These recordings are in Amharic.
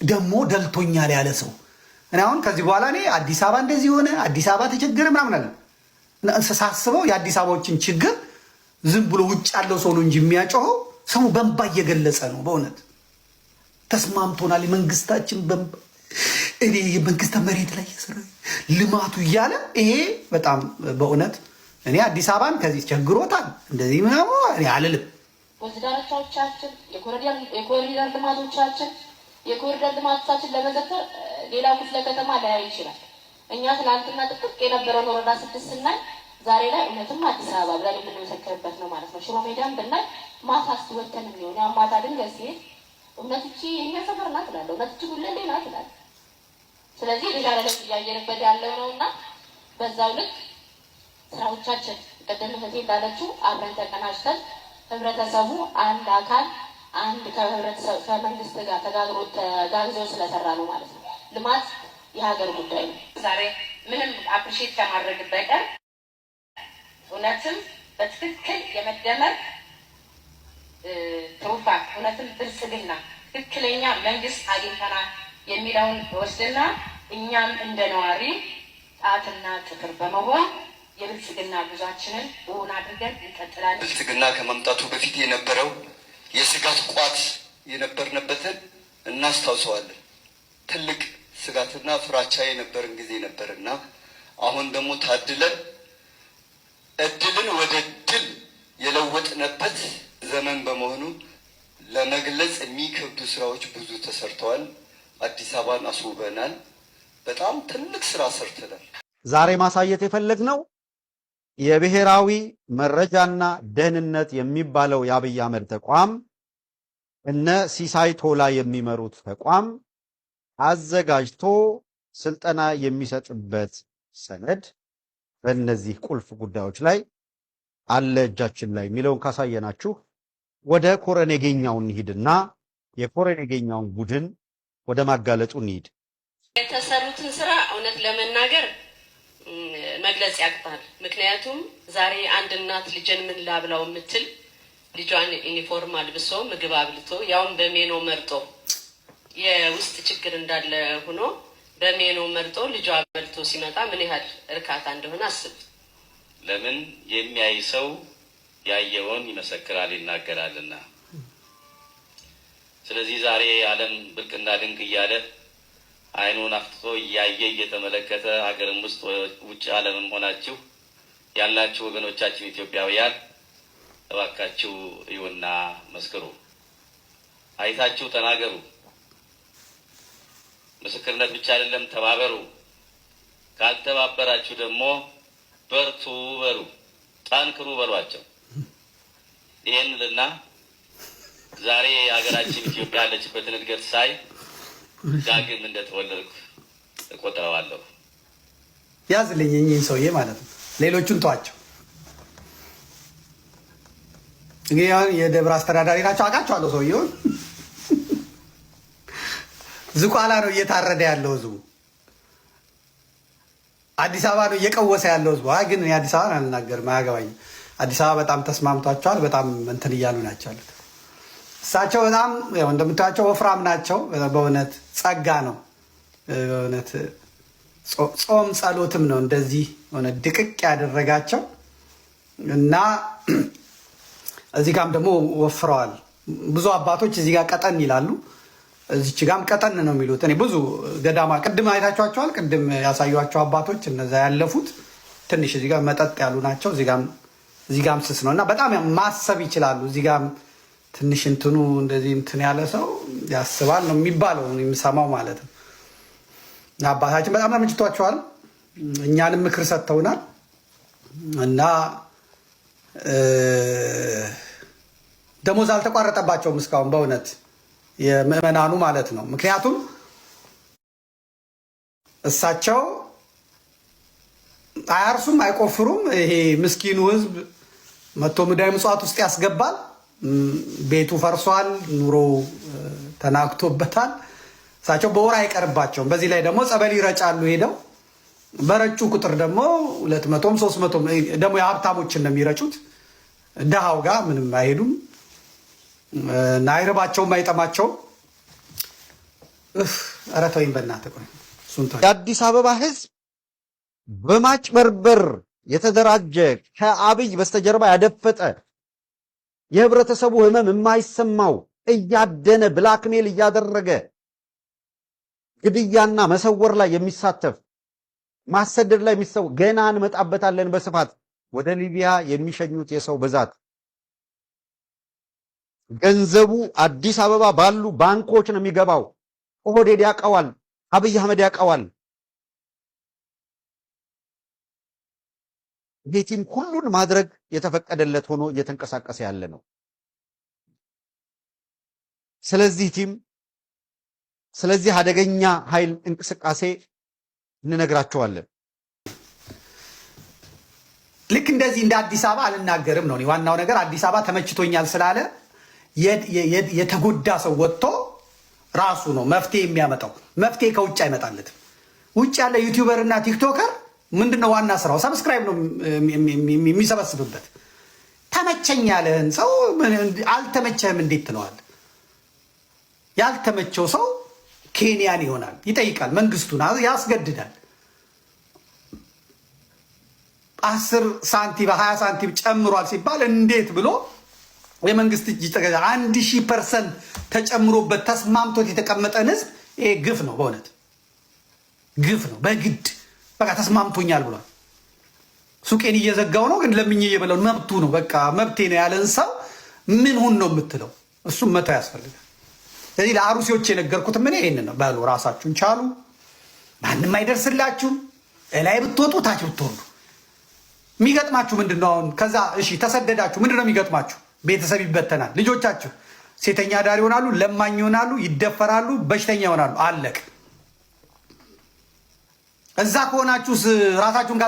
ደግሞ ደልቶኛል ያለ ሰው እኔ አሁን ከዚህ በኋላ እኔ አዲስ አበባ እንደዚህ ሆነ አዲስ አበባ ተቸገረ ምናምን አለ ሳስበው የአዲስ አበባዎችን ችግር ዝም ብሎ ውጭ ያለው ሰው ነው እንጂ የሚያጮኸው ሰው በእንባ እየገለጸ ነው። በእውነት ተስማምቶናል መንግስታችን በእንባ እኔ መንግስት መሬት ላይ ይሰራ ልማቱ እያለ ይሄ በጣም በእውነት እኔ አዲስ አበባን ከዚህ ቸግሮታል እንደዚህ ምናምን እኔ አልልም። ወዝዳሮቻችን የኮሪደር ልማቶቻችን የኮሪደር ልማቶቻችን ለመዘከር ሌላው ክፍለ ከተማ ላይ ይችላል። እኛ ትናንትና ጥቅጥቅ የነበረውን ወረዳ 6 ስናይ ዛሬ ላይ እውነትም አዲስ አበባ ብለን የምንመሰክርበት ነው ማለት ነው። ሽሮ ሜዳም ብናይ ማታ አስወተን የሚሆን ያ ማታ ድንገት ሲሄድ እውነት እቺ የኛ ሰፈር ናት እላለሁ፣ እውነት እቺ ጉለሌ ናት እላለሁ። ስለዚህ የተሻለ ለውጥ እያየንበት ያለው ነው እና በዛው ልክ ስራዎቻችን ቀደም እህቴ እንዳለችው አብረን ተቀናጅተን ህብረተሰቡ አንድ አካል አንድ ከህብረተሰብ ከመንግስት ጋር ተጋግዞ ስለሰራ ነው ማለት ነው። ልማት የሀገር ጉዳይ ነው። ዛሬ ምንም አፕሪሼት ከማድረግ በቀር እውነትም በትክክል የመደመር ትሩፋት እውነትም ብልጽግና ትክክለኛ መንግስት አግኝተናል የሚለውን ወስድና እኛም እንደ ነዋሪ ጣትና ጥፍር በመሆን የብልጽግና ጉዟችንን እውን አድርገን እንቀጥላለን። ብልጽግና ከመምጣቱ በፊት የነበረው የስጋት ቋት የነበርንበትን እናስታውሰዋለን። ትልቅ ስጋትና ፍራቻ የነበረን ጊዜ ነበርና አሁን ደግሞ ታድለን እድልን ወደ ድል የለወጥንበት ዘመን በመሆኑ ለመግለጽ የሚከብዱ ስራዎች ብዙ ተሰርተዋል። አዲስ አበባን አስውበናል። በጣም ትልቅ ስራ ሰርተናል። ዛሬ ማሳየት የፈለግነው የብሔራዊ መረጃና ደህንነት የሚባለው የአብይ አህመድ ተቋም እነ ሲሳይ ቶላ የሚመሩት ተቋም አዘጋጅቶ ስልጠና የሚሰጥበት ሰነድ በእነዚህ ቁልፍ ጉዳዮች ላይ አለ እጃችን ላይ የሚለውን ካሳየናችሁ ወደ ኮረኔገኛው እንሂድና የኮረኔገኛውን ቡድን ወደ ማጋለጡ እንሂድ። የተሰሩትን ስራ እውነት ለመናገር መግለጽ ያቅታል። ምክንያቱም ዛሬ አንድ እናት ልጅን ምን ላብላው የምትል ልጇን ዩኒፎርም አልብሶ ምግብ አብልቶ ያውም በሜኖ መርጦ የውስጥ ችግር እንዳለ ሆኖ በሜኖ መርጦ ልጇ በልቶ ሲመጣ ምን ያህል እርካታ እንደሆነ አስብ። ለምን የሚያይ ሰው ያየውን ይመሰክራል ይናገራልና። ስለዚህ ዛሬ ዓለም ብርቅና ድንቅ እያለ አይኑን አፍጥጦ እያየ እየተመለከተ ሀገርም ውስጥ ውጭ ዓለምም ሆናችሁ ያላችሁ ወገኖቻችን ኢትዮጵያውያን እባካችሁ እዩና መስክሩ፣ አይታችሁ ተናገሩ። ምስክርነት ብቻ አይደለም፣ ተባበሩ። ካልተባበራችሁ ደግሞ በርቱ በሉ፣ ጠንክሩ በሏቸው። ይሄንልና ዛሬ ሀገራችን ኢትዮጵያ ያለችበትን እድገት ሳይ ዳግም እንደተወለድኩ እቆጥረዋለሁ። ያዝልኝ እኚህን ሰውዬ ማለት ነው። ሌሎቹን ተዋቸው። እንግዲህ የደብረ አስተዳዳሪ ናቸው፣ አውቃቸዋለሁ ሰውዬውን። ዝቋላ ነው እየታረደ ያለው ህዝቡ። አዲስ አበባ ነው እየቀወሰ ያለው ህዝቡ። ግን አዲስ አበባን አልናገርም፣ አያገባኝም። አዲስ አበባ በጣም ተስማምቷቸዋል። በጣም እንትን እያሉ ናቸው ያሉት። እሳቸው በጣም እንደምታያቸው ወፍራም ናቸው። በእውነት ጸጋ ነው። በእውነት ጾም ጸሎትም ነው እንደዚህ ሆነ ድቅቅ ያደረጋቸው እና እዚህ ጋም ደግሞ ወፍረዋል። ብዙ አባቶች እዚህ ጋር ቀጠን ይላሉ፣ እዚች ጋም ቀጠን ነው የሚሉት። እኔ ብዙ ገዳማ ቅድም አይታችኋቸዋል። ቅድም ያሳዩቸው አባቶች እነዛ ያለፉት ትንሽ እዚህ ጋር መጠጥ ያሉ ናቸው። እዚህ ጋም ስስ ነው እና በጣም ማሰብ ይችላሉ። እዚህ ጋም ትንሽ እንትኑ እንደዚህ እንትን ያለ ሰው ያስባል ነው የሚባለው የሚሰማው ማለት ነው። አባታችን በጣም ተመችቷቸዋል። እኛንም ምክር ሰጥተውናል እና ደሞዝ አልተቋረጠባቸውም እስካሁን በእውነት የምዕመናኑ ማለት ነው። ምክንያቱም እሳቸው አያርሱም፣ አይቆፍሩም። ይሄ ምስኪኑ ህዝብ መቶ ሙዳይ ምጽዋት ውስጥ ያስገባል። ቤቱ ፈርሷል፣ ኑሮ ተናግቶበታል። እሳቸው በወር አይቀርባቸውም። በዚህ ላይ ደግሞ ጸበል ይረጫሉ። ሄደው በረጩ ቁጥር ደግሞ 200ም 300ም ደግሞ የሀብታሞችን ነው የሚረጩት። ድሃው ጋር ምንም አይሄዱም። አይርባቸውም፣ አይጠማቸውም። ኧረ ተወኝ በእናትህ ቆይ እሱን ተወኝ። የአዲስ አበባ ህዝብ በማጭበርበር የተደራጀ ከአብይ በስተጀርባ ያደፈጠ የህብረተሰቡ ህመም የማይሰማው እያደነ ብላክሜል እያደረገ ግድያና መሰወር ላይ የሚሳተፍ ማሰደድ ላይ የሚሰው ገና እንመጣበታለን በስፋት ወደ ሊቢያ የሚሸኙት የሰው ብዛት ገንዘቡ አዲስ አበባ ባሉ ባንኮች ነው የሚገባው። ኦህዴድ ያውቀዋል፣ አብይ አህመድ ያውቀዋል። ጌቲም ሁሉን ማድረግ የተፈቀደለት ሆኖ እየተንቀሳቀሰ ያለ ነው። ስለዚህ አደገኛ ኃይል እንቅስቃሴ እንነግራቸዋለን። ልክ እንደዚህ እንደ አዲስ አበባ አልናገርም ነው። ዋናው ነገር አዲስ አበባ ተመችቶኛል ስላለ የተጎዳ ሰው ወጥቶ ራሱ ነው መፍትሄ የሚያመጣው። መፍትሄ ከውጭ አይመጣለትም። ውጭ ያለ ዩቲዩበር እና ቲክቶከር ምንድነው ዋና ስራው? ሰብስክራይብ ነው የሚሰበስብበት። ተመቸኝ ያለህን ሰው አልተመቸህም እንዴት ትለዋል? ያልተመቸው ሰው ኬንያን ይሆናል፣ ይጠይቃል፣ መንግስቱን ያስገድዳል። 10 ሳንቲም 20 ሳንቲም ጨምሯል ሲባል እንዴት ብሎ የመንግስት እጅ 1000% ተጨምሮበት ተስማምቶት የተቀመጠን ህዝብ ይሄ ግፍ ነው። በእውነት ግፍ ነው። በግድ በቃ ተስማምቶኛል ብሏል። ሱቄን እየዘጋው ነው ግን ለምኜ እየበላው መብቱ ነው። በቃ መብቴ ነው ያለን ሰው ምን ሁን ነው የምትለው? እሱም መተው ያስፈልጋል። ስለዚህ ለአሩሲዎች የነገርኩት ምን ይሄንን ነው። በሉ ራሳችሁን ቻሉ። ማንም አይደርስላችሁም። እላይ ብትወጡ ታች ብትወርዱ የሚገጥማችሁ ምንድን ነው? አሁን ከዛ እሺ ተሰደዳችሁ፣ ምንድን ነው የሚገጥማችሁ? ቤተሰብ ይበተናል። ልጆቻችሁ ሴተኛ ዳር ይሆናሉ፣ ለማኝ ይሆናሉ፣ ይደፈራሉ፣ በሽተኛ ይሆናሉ። አለቅ። እዛ ከሆናችሁ ራሳችሁን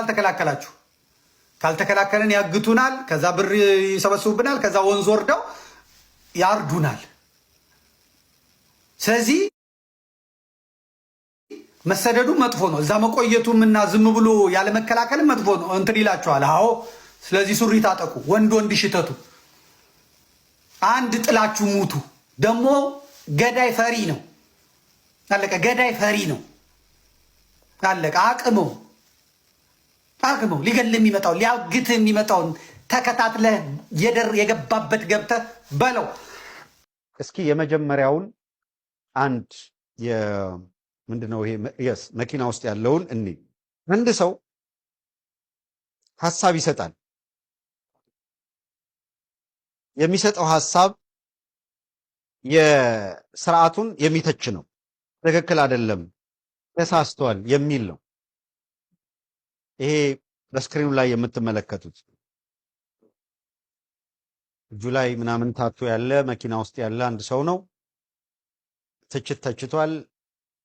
ካልተከላከልን ያግቱናል፣ ከዛ ብር ይሰበስቡብናል፣ ከዛ ወንዝ ወርደው ያርዱናል። ስለዚህ መሰደዱ መጥፎ ነው። እዛ መቆየቱም እና ዝም ብሎ ያለ መከላከልም መጥፎ ነው። እንትን ይላችኋል። አዎ፣ ስለዚህ ሱሪ ታጠቁ፣ ወንድ ሽተቱ፣ አንድ ጥላችሁ ሙቱ። ደግሞ ገዳይ ፈሪ ነው። አለቀ። ገዳይ ፈሪ ነው። አለቀ። አቅመው ሊገል የሚመጣው ሊያግት የሚመጣውን ተከታትለህ የገባበት ገብተህ በለው። እስኪ የመጀመሪያውን አንድ ምንድነው ይሄ መኪና ውስጥ ያለውን አንድ ሰው ሐሳብ ይሰጣል። የሚሰጠው ሐሳብ የስርዓቱን የሚተች ነው። ትክክል አይደለም፣ ተሳስቷል የሚል ነው። ይሄ በስክሪኑ ላይ የምትመለከቱት እጁ ላይ ምናምን ታቶ ያለ መኪና ውስጥ ያለ አንድ ሰው ነው። ትችት ተችቷል፣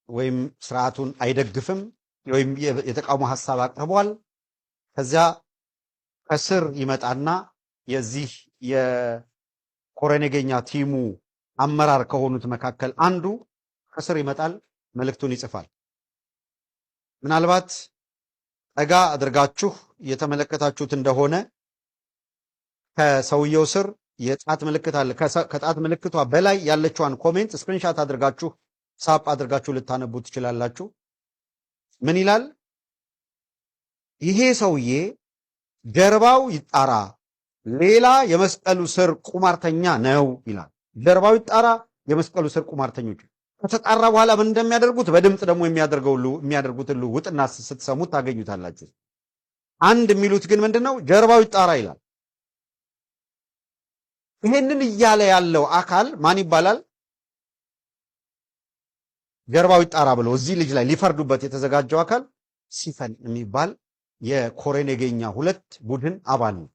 ወይም ስርዓቱን አይደግፍም፣ ወይም የተቃውሞ ሐሳብ አቅርቧል። ከዚያ ከስር ይመጣና የዚህ የኮረኔገኛ ቲሙ አመራር ከሆኑት መካከል አንዱ ከስር ይመጣል፣ መልእክቱን ይጽፋል። ምናልባት ጠጋ አድርጋችሁ የተመለከታችሁት እንደሆነ ከሰውየው ስር የጣት ምልክት አለ። ከጣት ምልክቷ በላይ ያለችዋን ኮሜንት ስክሪንሻት አድርጋችሁ ሳፕ አድርጋችሁ ልታነቡ ትችላላችሁ። ምን ይላል? ይሄ ሰውዬ ጀርባው ይጣራ፣ ሌላ የመስቀሉ ስር ቁማርተኛ ነው ይላል። ጀርባው ይጣራ፣ የመስቀሉ ስር ቁማርተኞች። ከተጣራ በኋላ ምን እንደሚያደርጉት በድምፅ ደግሞ የሚያደርጉትን ልውውጥና ስትሰሙት ታገኙታላችሁ። አንድ የሚሉት ግን ምንድነው? ጀርባው ይጣራ ይላል። ይሄንን እያለ ያለው አካል ማን ይባላል? ጀርባው ይጣራ ብሎ እዚህ ልጅ ላይ ሊፈርዱበት የተዘጋጀው አካል ሲፈን የሚባል የኮረኔገኛ 2 ቡድን አባል ነው።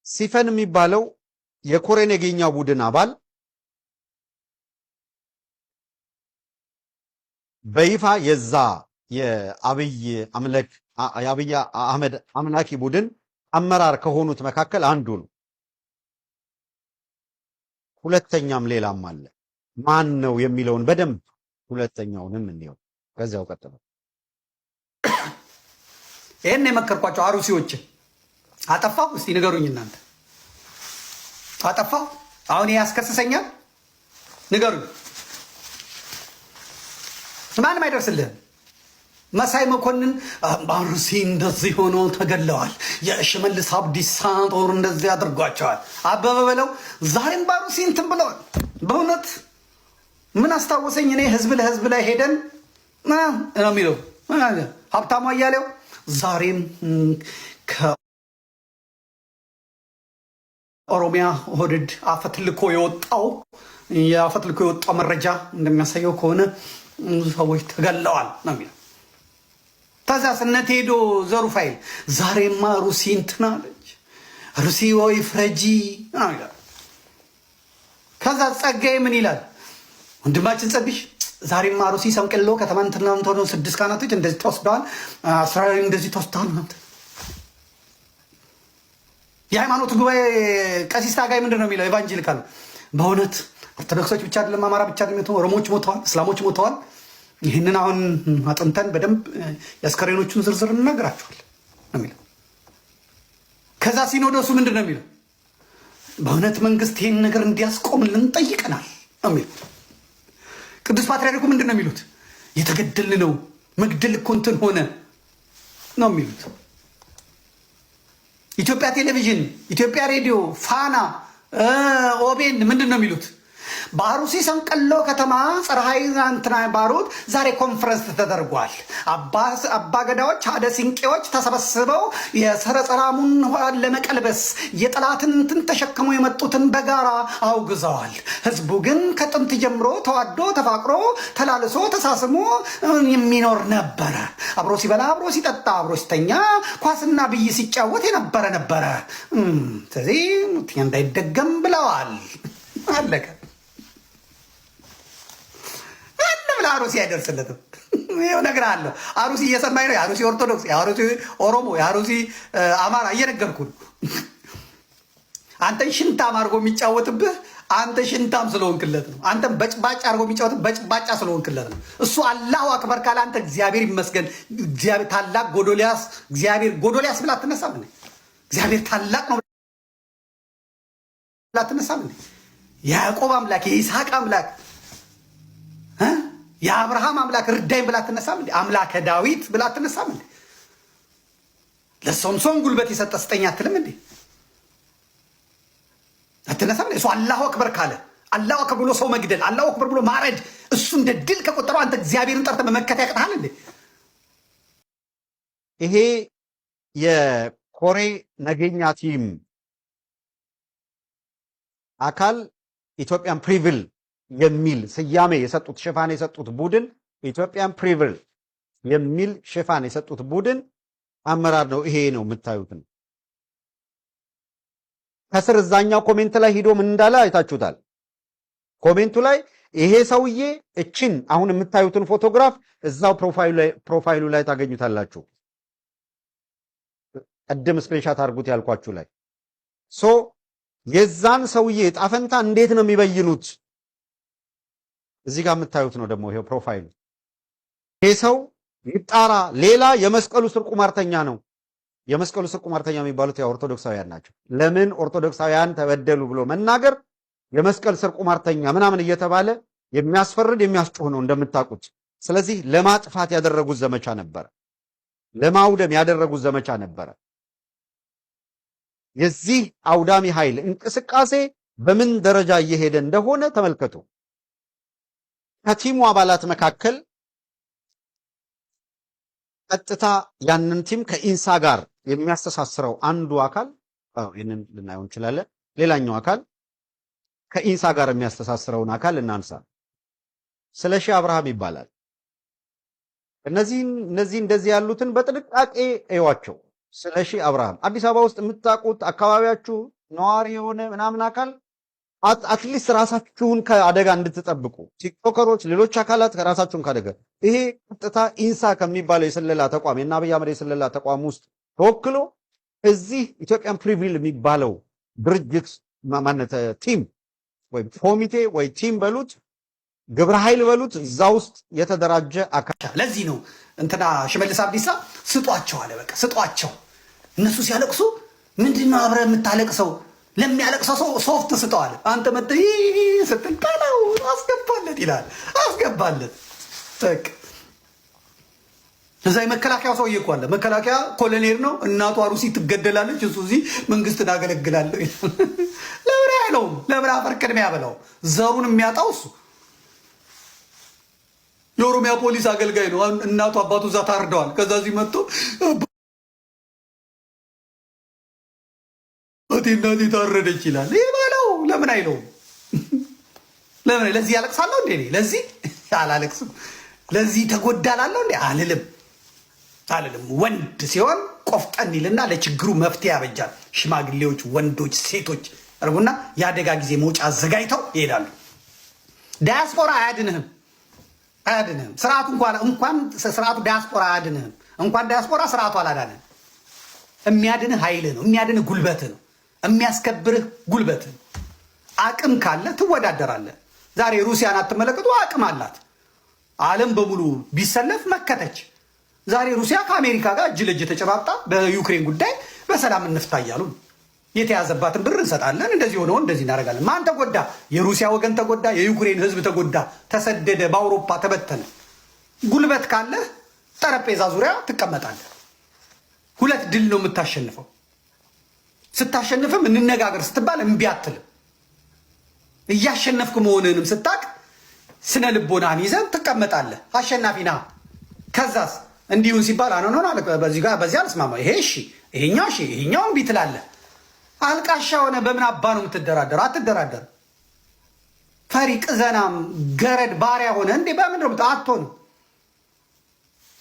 ሲፈን የሚባለው የኮረኔገኛ ቡድን አባል በይፋ የዛ የአብይ አህመድ አምላኪ ቡድን አመራር ከሆኑት መካከል አንዱ ነው። ሁለተኛም ሌላም አለ። ማን ነው የሚለውን በደንብ ሁለተኛውንም እንየው። ከዚያው ቀጥለው ይሄን የመከርኳቸው አሩሲዎችን አጠፋው። እስቲ ንገሩኝ እናንተ። አጠፋው? አሁን ያስከስሰኛል? ንገሩኝ። ማንም አይደርስልህም። መሳይ መኮንን አሩሲ እንደዚህ ሆኖ ተገለዋል፣ የሽመልስ አብዲሳ ጦር እንደዚህ አድርጓቸዋል፣ አበበ በለው ዛሬም በአሩሲ እንትን ብለዋል። በእውነት ምን አስታወሰኝ እኔ ህዝብ ለህዝብ ላይ ሄደን ነው የሚለው ሀብታሙ አያሌው ዛሬም ከኦሮሚያ ኦህዴድ አፈትልኮ የወጣው መረጃ እንደሚያሳየው ከሆነ ሰዎች ተገለዋል ነው የሚለው። ተዛስ እነ ቴዶ ዘሩፋይል ዛሬማ ሩሲ እንትን አለች፣ ሩሲ ወይ ፍረጂ ነው ይላል። ከዛ ጸጋዬ ምን ይላል? ወንድማችን ጸብሽ ዛሬማ ሩሲ ሰንቀሎ ከተማን ትናንት ሆኖ 6 ካህናቶች እንደዚህ ተወስደዋል፣ 10 እንደዚህ ተወስደዋል ማለት የሃይማኖት ጉባኤ ቀሲስ ታጋይ ምንድን ነው የሚለው? ኤቫንጀሊካል በእውነት ኦርቶዶክሶች ብቻ አይደለም፣ አማራ ብቻ አይደለም፣ ኦሮሞዎች ሞተዋል፣ እስላሞች ሞተዋል። ይህንን አሁን አጥንተን በደንብ የአስከሬኖቹን ዝርዝር እንነግራቸዋል ነው የሚለው። ከዛ ሲኖዶሱ ምንድን ነው የሚለው? በእውነት መንግስት ይህን ነገር እንዲያስቆምልን ጠይቀናል ነው የሚለው። ቅዱስ ፓትርያርኩ ምንድን ነው የሚሉት? የተገደልን ነው መግደል እኮ እንትን ሆነ ነው የሚሉት። ኢትዮጵያ ቴሌቪዥን፣ ኢትዮጵያ ሬዲዮ፣ ፋና፣ ኦቤን ምንድን ነው የሚሉት? በአሩሲ ሰንቀሎ ከተማ ፀሐይ እንትና ባሩት ዛሬ ኮንፈረንስ ተደርጓል። አባ ገዳዎች አደ ሲንቄዎች ተሰበስበው የሰረጸራሙን ለመቀልበስ የጠላትን እንትን ተሸክመው የመጡትን በጋራ አውግዘዋል። ህዝቡ ግን ከጥንት ጀምሮ ተዋዶ ተፋቅሮ ተላልሶ ተሳስሞ የሚኖር ነበረ። አብሮ ሲበላ፣ አብሮ ሲጠጣ፣ አብሮ ሲተኛ፣ ኳስና ብይ ሲጫወት የነበረ ነበረ። ስለዚህ እንዳይደገም ብለዋል። አለቀ። አሩሲ አይደርስለትም። ይኸው ነገር አለ። አሩሲ እየሰማኝ ነው። የአሩሲ ኦርቶዶክስ፣ የአሩሲ ኦሮሞ፣ የአሩሲ አማራ እየነገርኩ ነው። አንተን ሽንታም አድርጎ የሚጫወትብህ አንተ ሽንታም ስለሆንክለት ነው። አንተን በጭባጭ አድርጎ የሚጫወትብህ በጭባጫ ስለሆንክለት ነው። እሱ አላሁ አክበር ካለ አንተ እግዚአብሔር ይመስገን፣ እግዚአብሔር ታላቅ ጎዶልያስ፣ እግዚአብሔር ጎዶልያስ ብላ አትነሳም እንዴ? እግዚአብሔር ታላቅ ነው ብላ አትነሳም እንዴ? የያዕቆብ አምላክ የይስሐቅ አምላክ የአብርሃም አምላክ እርዳኝ ብላ አትነሳም እንዴ? አምላከ ዳዊት ብላ አትነሳም እንዴ? ለሶምሶን ጉልበት የሰጠ ስጠኝ አትልም እንዴ? አትነሳም እንዴ? እሱ አላሁ አክበር ካለ አላሁ አክበር ብሎ ሰው መግደል፣ አላሁ አክበር ብሎ ማረድ እሱ እንደ ድል ከቆጠረው አንተ እግዚአብሔርን ጠርተህ መመከት ያቅትሃል እንዴ? ይሄ የኮሬ ነገኛ ቲም አካል ኢትዮጵያን ፕሪቪል የሚል ስያሜ የሰጡት ሽፋን የሰጡት ቡድን ኢትዮጵያን ፕሪቪል የሚል ሽፋን የሰጡት ቡድን አመራር ነው። ይሄ ነው የምታዩት ነው። ከስር እዛኛው ኮሜንት ላይ ሂዶ ምን እንዳለ አይታችሁታል። ኮሜንቱ ላይ ይሄ ሰውዬ እችን አሁን የምታዩትን ፎቶግራፍ እዛው ፕሮፋይሉ ላይ ታገኙታላችሁ። ቀደም ስክሪንሻት አድርጉት ያልኳችሁ ላይ የዛን ሰውዬ ጣፈንታ እንዴት ነው የሚበይኑት? እዚህ ጋር የምታዩት ነው ደግሞ ይሄው ፕሮፋይሉ። ይሄ ሰው ይጣራ። ሌላ የመስቀሉ ስር ቁማርተኛ ነው። የመስቀሉ ስር ቁማርተኛ የሚባሉት ያው ኦርቶዶክሳውያን ናቸው። ለምን ኦርቶዶክሳውያን ተበደሉ ብሎ መናገር የመስቀል ስር ቁማርተኛ ምናምን እየተባለ የሚያስፈርድ የሚያስጮህ ነው እንደምታውቁት። ስለዚህ ለማጥፋት ያደረጉት ዘመቻ ነበረ፣ ለማውደም ያደረጉት ዘመቻ ነበረ። የዚህ አውዳሚ ኃይል እንቅስቃሴ በምን ደረጃ እየሄደ እንደሆነ ተመልከቱ። ከቲሙ አባላት መካከል ቀጥታ ያንን ቲም ከኢንሳ ጋር የሚያስተሳስረው አንዱ አካል ይህንን ልናየው እንችላለን። ሌላኛው አካል ከኢንሳ ጋር የሚያስተሳስረውን አካል እናንሳ። ስለሺ አብርሃም ይባላል። እነዚህ እንደዚህ ያሉትን በጥንቃቄ እዩዋቸው። ስለሺ አብርሃም አዲስ አበባ ውስጥ የምታውቁት አካባቢያችሁ ነዋሪ የሆነ ምናምን አካል አትሊስት ራሳችሁን ከአደጋ እንድትጠብቁ ቲክቶከሮች፣ ሌሎች አካላት ራሳችሁን ከአደጋ ይሄ ቀጥታ ኢንሳ ከሚባለው የስለላ ተቋም የእነ አብይ አህመድ የስለላ ተቋም ውስጥ ተወክሎ እዚህ ኢትዮጵያን ፕሪቪል የሚባለው ድርጅት ማለት ቲም ወይ ኮሚቴ ወይ ቲም በሉት ግብረ ኃይል በሉት እዛ ውስጥ የተደራጀ አካል። ለዚህ ነው እንትና ሽመልስ አብዲሳ ስጧቸው አለ። በቃ ስጧቸው። እነሱ ሲያለቅሱ ምንድነው አብረህ የምታለቅሰው? ለሚያለቅሰው ሰው ሶፍት ስጠዋል። አንተ መጥተህ ስትል ቃላው ይላል። አስገባለት በቃ። እዛ የመከላከያው ሰውዬ እኮ አለ። መከላከያ ኮሎኔል ነው። እናቱ አሩሲ ትገደላለች፣ እሱ እዚህ መንግስትን አገለግላለሁ። ለምን አይለውም? ለምን አፈር ቅድሚያ ያበላው? ዘሩን የሚያጣው እሱ የኦሮሚያ ፖሊስ አገልጋይ ነው። እናቱ አባቱ እዛ ታርደዋል። ከዛ እዚህ መጥቶ እናቴ ታረደች ይላል። ይህ በለው። ለምን አይለውም? ለምን ለዚህ ያለቅሳለሁ እንዴ? ለዚህ አላለቅስም። ለዚህ ተጎዳላለሁ እንዴ? አልልም። ወንድ ሲሆን ቆፍጠን ይልና ለችግሩ መፍትሄ ያበጃል። ሽማግሌዎች፣ ወንዶች፣ ሴቶች አርጉና የአደጋ ጊዜ መውጫ አዘጋጅተው ይሄዳሉ። ዳያስፖራ አያድንህም። ስርዓቱ እንኳን ስርዓቱ ዳያስፖራ አያድንህም። እንኳን ዳያስፖራ ስርዓቱ አላዳንህም። የሚያድንህ ኃይልህ ነው። የሚያድንህ ጉልበትህ ነው። የሚያስከብርህ ጉልበትህ። አቅም ካለ ትወዳደራለህ። ዛሬ ሩሲያን አትመለከቱ? አቅም አላት። ዓለም በሙሉ ቢሰለፍ መከተች። ዛሬ ሩሲያ ከአሜሪካ ጋር እጅ ለእጅ ተጨባብጣ በዩክሬን ጉዳይ በሰላም እንፍታ እያሉ የተያዘባትን ብር እንሰጣለን፣ እንደዚህ ሆነው እንደዚህ እናደርጋለን። ማን ተጎዳ? የሩሲያ ወገን ተጎዳ። የዩክሬን ህዝብ ተጎዳ፣ ተሰደደ፣ በአውሮፓ ተበተነ። ጉልበት ካለህ ጠረጴዛ ዙሪያ ትቀመጣለህ። ሁለት ድል ነው የምታሸንፈው። ስታሸንፍም እንነጋገር ስትባል እምቢ አትልም። እያሸነፍክ መሆንህንም ስታቅ ስነ ልቦናህን ይዘን ትቀመጣለህ። አሸናፊ ና። ከዛስ እንዲሁን ሲባል በዚህ ጋር በዚህ አልስማማ፣ ይሄ እሺ፣ ይሄኛው እሺ፣ ይሄኛው እምቢ ትላለህ። አልቃሻ ሆነ በምን አባ ነው የምትደራደር? አትደራደር። ፈሪ ቅዘናም ገረድ ባሪያ ሆነ እንዴ በምን ነው አትሆንም።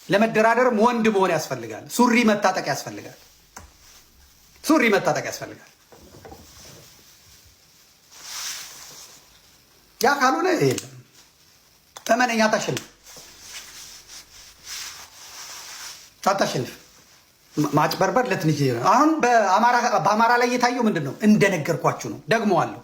ለመደራደርም ወንድ መሆን ያስፈልጋል። ሱሪ መታጠቅ ያስፈልጋል። ያ ካልሆነ የለም። ተመነኛ ታታሸንፍ ማጭበርበር ለትንሽ አሁን በአማራ ላይ እየታየው ምንድን ነው? እንደነገርኳችሁ ነው። ደግመዋለሁ።